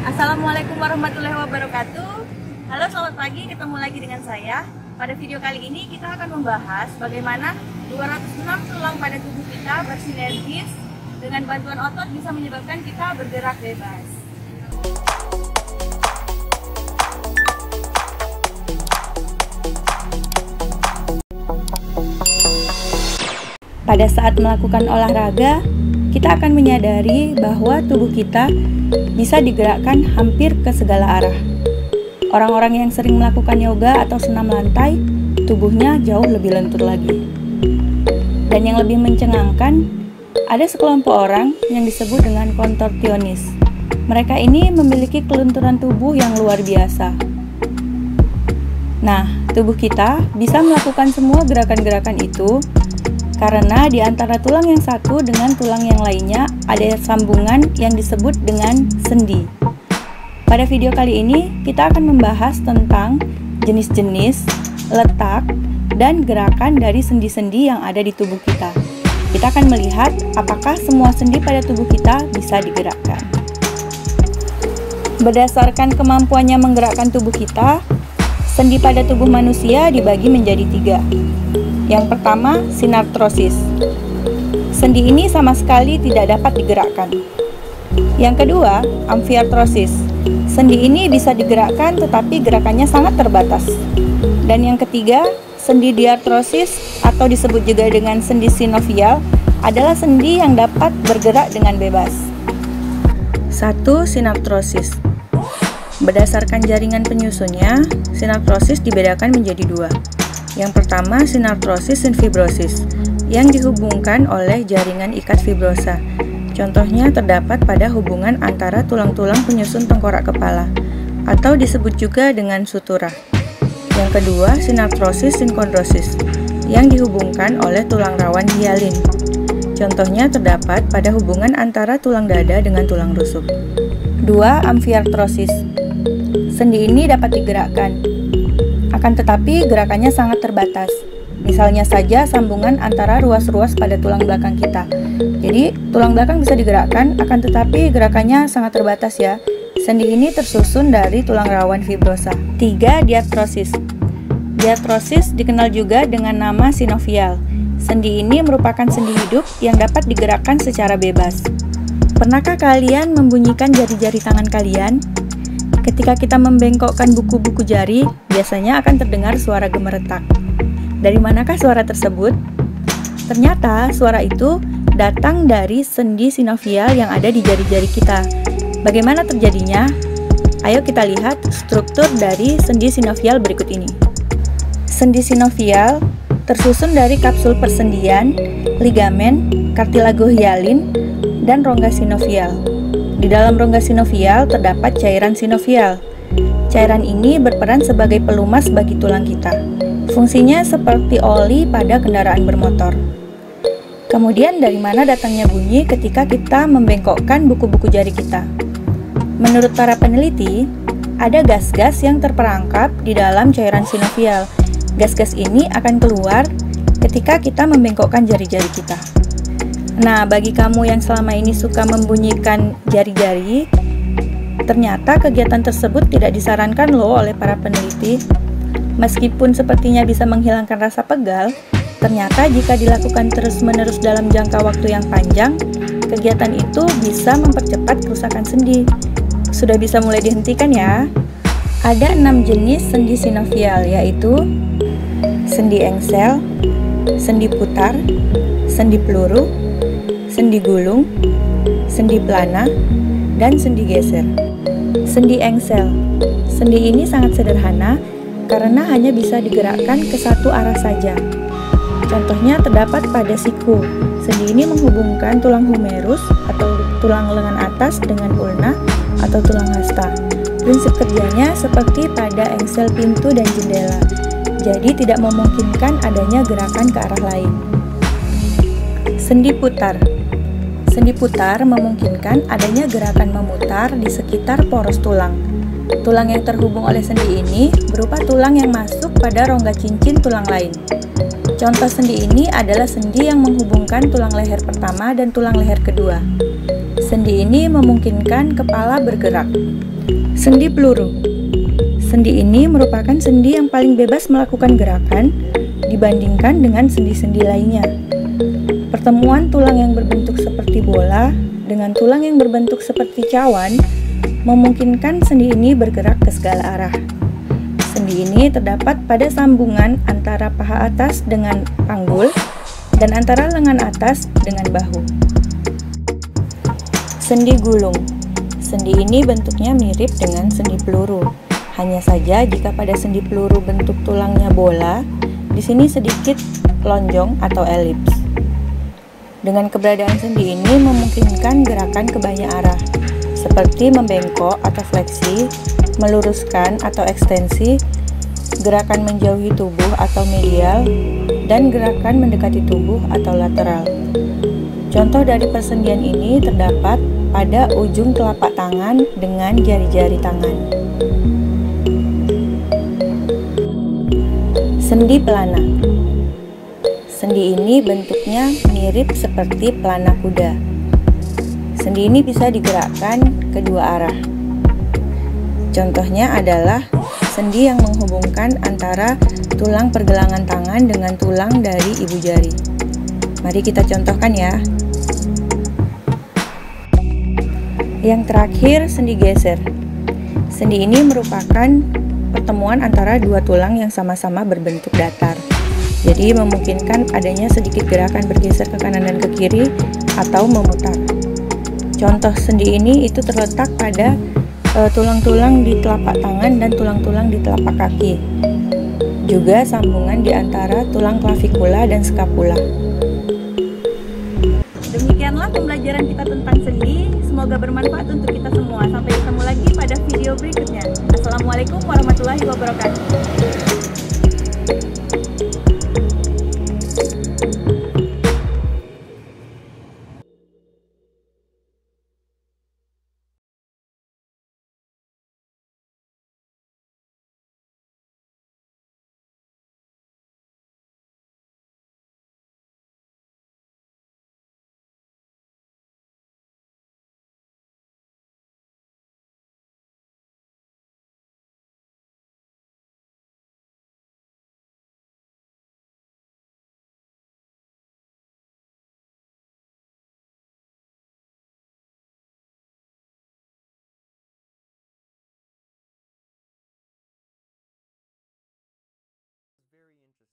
Assalamualaikum warahmatullahi wabarakatuh. Halo, selamat pagi, ketemu lagi dengan saya. Pada video kali ini kita akan membahas bagaimana 206 tulang pada tubuh kita bersinergis dengan bantuan otot bisa menyebabkan kita bergerak bebas. Pada saat melakukan olahraga, kita akan menyadari bahwa tubuh kita bisa digerakkan hampir ke segala arah. Orang-orang yang sering melakukan yoga atau senam lantai, tubuhnya jauh lebih lentur lagi. Dan yang lebih mencengangkan, ada sekelompok orang yang disebut dengan kontorsionis. Mereka ini memiliki kelenturan tubuh yang luar biasa. Nah, tubuh kita bisa melakukan semua gerakan-gerakan itu karena di antara tulang yang satu dengan tulang yang lainnya ada sambungan yang disebut dengan sendi. Pada video kali ini kita akan membahas tentang jenis-jenis, letak, dan gerakan dari sendi-sendi yang ada di tubuh kita. Kita akan melihat apakah semua sendi pada tubuh kita bisa digerakkan. Berdasarkan kemampuannya menggerakkan tubuh kita, sendi pada tubuh manusia dibagi menjadi 3. Yang pertama, sinartrosis. Sendi ini sama sekali tidak dapat digerakkan. Yang kedua, amfiartrosis. Sendi ini bisa digerakkan tetapi gerakannya sangat terbatas. Dan yang ketiga, sendi diartrosis atau disebut juga dengan sendi sinovial adalah sendi yang dapat bergerak dengan bebas. 1. Sinartrosis. Berdasarkan jaringan penyusunnya, sinartrosis dibedakan menjadi 2. Yang pertama, sinartrosis dan fibrosis, yang dihubungkan oleh jaringan ikat fibrosa. Contohnya terdapat pada hubungan antara tulang-tulang penyusun tengkorak kepala, atau disebut juga dengan sutura. Yang kedua, sinartrosis sinkondrosis, yang dihubungkan oleh tulang rawan hialin. Contohnya terdapat pada hubungan antara tulang dada dengan tulang rusuk. 2. Amfiartrosis. Sendi ini dapat digerakkan, akan tetapi gerakannya sangat terbatas. Misalnya saja sambungan antara ruas-ruas pada tulang belakang kita. Jadi tulang belakang bisa digerakkan, akan tetapi gerakannya sangat terbatas ya. Sendi ini tersusun dari tulang rawan fibrosa. 3. Diartrosis. Diartrosis dikenal juga dengan nama sinovial. Sendi ini merupakan sendi hidup yang dapat digerakkan secara bebas. Pernahkah kalian membunyikan jari-jari tangan kalian? Ketika kita membengkokkan buku-buku jari, biasanya akan terdengar suara gemeretak. Dari manakah suara tersebut? Ternyata suara itu datang dari sendi sinovial yang ada di jari-jari kita. Bagaimana terjadinya? Ayo kita lihat struktur dari sendi sinovial berikut ini. Sendi sinovial tersusun dari kapsul persendian, ligamen, kartilago hialin, dan rongga sinovial. Di dalam rongga sinovial terdapat cairan sinovial. Cairan ini berperan sebagai pelumas bagi tulang kita. Fungsinya seperti oli pada kendaraan bermotor. Kemudian dari mana datangnya bunyi ketika kita membengkokkan buku-buku jari kita? Menurut para peneliti, ada gas-gas yang terperangkap di dalam cairan sinovial. Gas-gas ini akan keluar ketika kita membengkokkan jari-jari kita. Nah, bagi kamu yang selama ini suka membunyikan jari-jari, ternyata kegiatan tersebut tidak disarankan loh oleh para peneliti. Meskipun sepertinya bisa menghilangkan rasa pegal, ternyata jika dilakukan terus-menerus dalam jangka waktu yang panjang, kegiatan itu bisa mempercepat kerusakan sendi. Sudah bisa mulai dihentikan ya. Ada 6 jenis sendi sinovial, yaitu sendi engsel, sendi putar, sendi peluru, sendi gulung, sendi pelana, dan sendi geser. Sendi engsel. Sendi ini sangat sederhana karena hanya bisa digerakkan ke satu arah saja. Contohnya terdapat pada siku. Sendi ini menghubungkan tulang humerus atau tulang lengan atas dengan ulna atau tulang hasta. Prinsip kerjanya seperti pada engsel pintu dan jendela. Jadi tidak memungkinkan adanya gerakan ke arah lain. Sendi putar. Sendi putar memungkinkan adanya gerakan memutar di sekitar poros tulang. Tulang yang terhubung oleh sendi ini berupa tulang yang masuk pada rongga cincin tulang lain. Contoh sendi ini adalah sendi yang menghubungkan tulang leher pertama dan tulang leher kedua. Sendi ini memungkinkan kepala bergerak. Sendi peluru. Sendi ini merupakan sendi yang paling bebas melakukan gerakan dibandingkan dengan sendi-sendi lainnya. Pertemuan tulang yang berbentuk seperti bola dengan tulang yang berbentuk seperti cawan memungkinkan sendi ini bergerak ke segala arah. Sendi ini terdapat pada sambungan antara paha atas dengan panggul dan antara lengan atas dengan bahu. Sendi gulung. Sendi ini bentuknya mirip dengan sendi peluru. Hanya saja jika pada sendi peluru bentuk tulangnya bola, di sini sedikit lonjong atau elips. Dengan keberadaan sendi ini memungkinkan gerakan ke banyak arah, seperti membengkok atau fleksi, meluruskan atau ekstensi, gerakan menjauhi tubuh atau medial, dan gerakan mendekati tubuh atau lateral. Contoh dari persendian ini terdapat pada ujung telapak tangan dengan jari-jari tangan. Sendi pelana. Sendi ini bentuknya mirip seperti pelana kuda. Sendi ini bisa digerakkan kedua arah. Contohnya adalah sendi yang menghubungkan antara tulang pergelangan tangan dengan tulang dari ibu jari. Mari kita contohkan ya. Yang terakhir, sendi geser. Sendi ini merupakan pertemuan antara dua tulang yang sama-sama berbentuk datar. Jadi memungkinkan adanya sedikit gerakan bergeser ke kanan dan ke kiri atau memutar. Contoh sendi ini itu terletak pada tulang-tulang di telapak tangan dan tulang-tulang di telapak kaki. Juga sambungan di antara tulang klavikula dan skapula. Demikianlah pembelajaran kita tentang sendi. Semoga bermanfaat untuk kita semua. Sampai ketemu lagi pada video berikutnya. Assalamualaikum warahmatullahi wabarakatuh.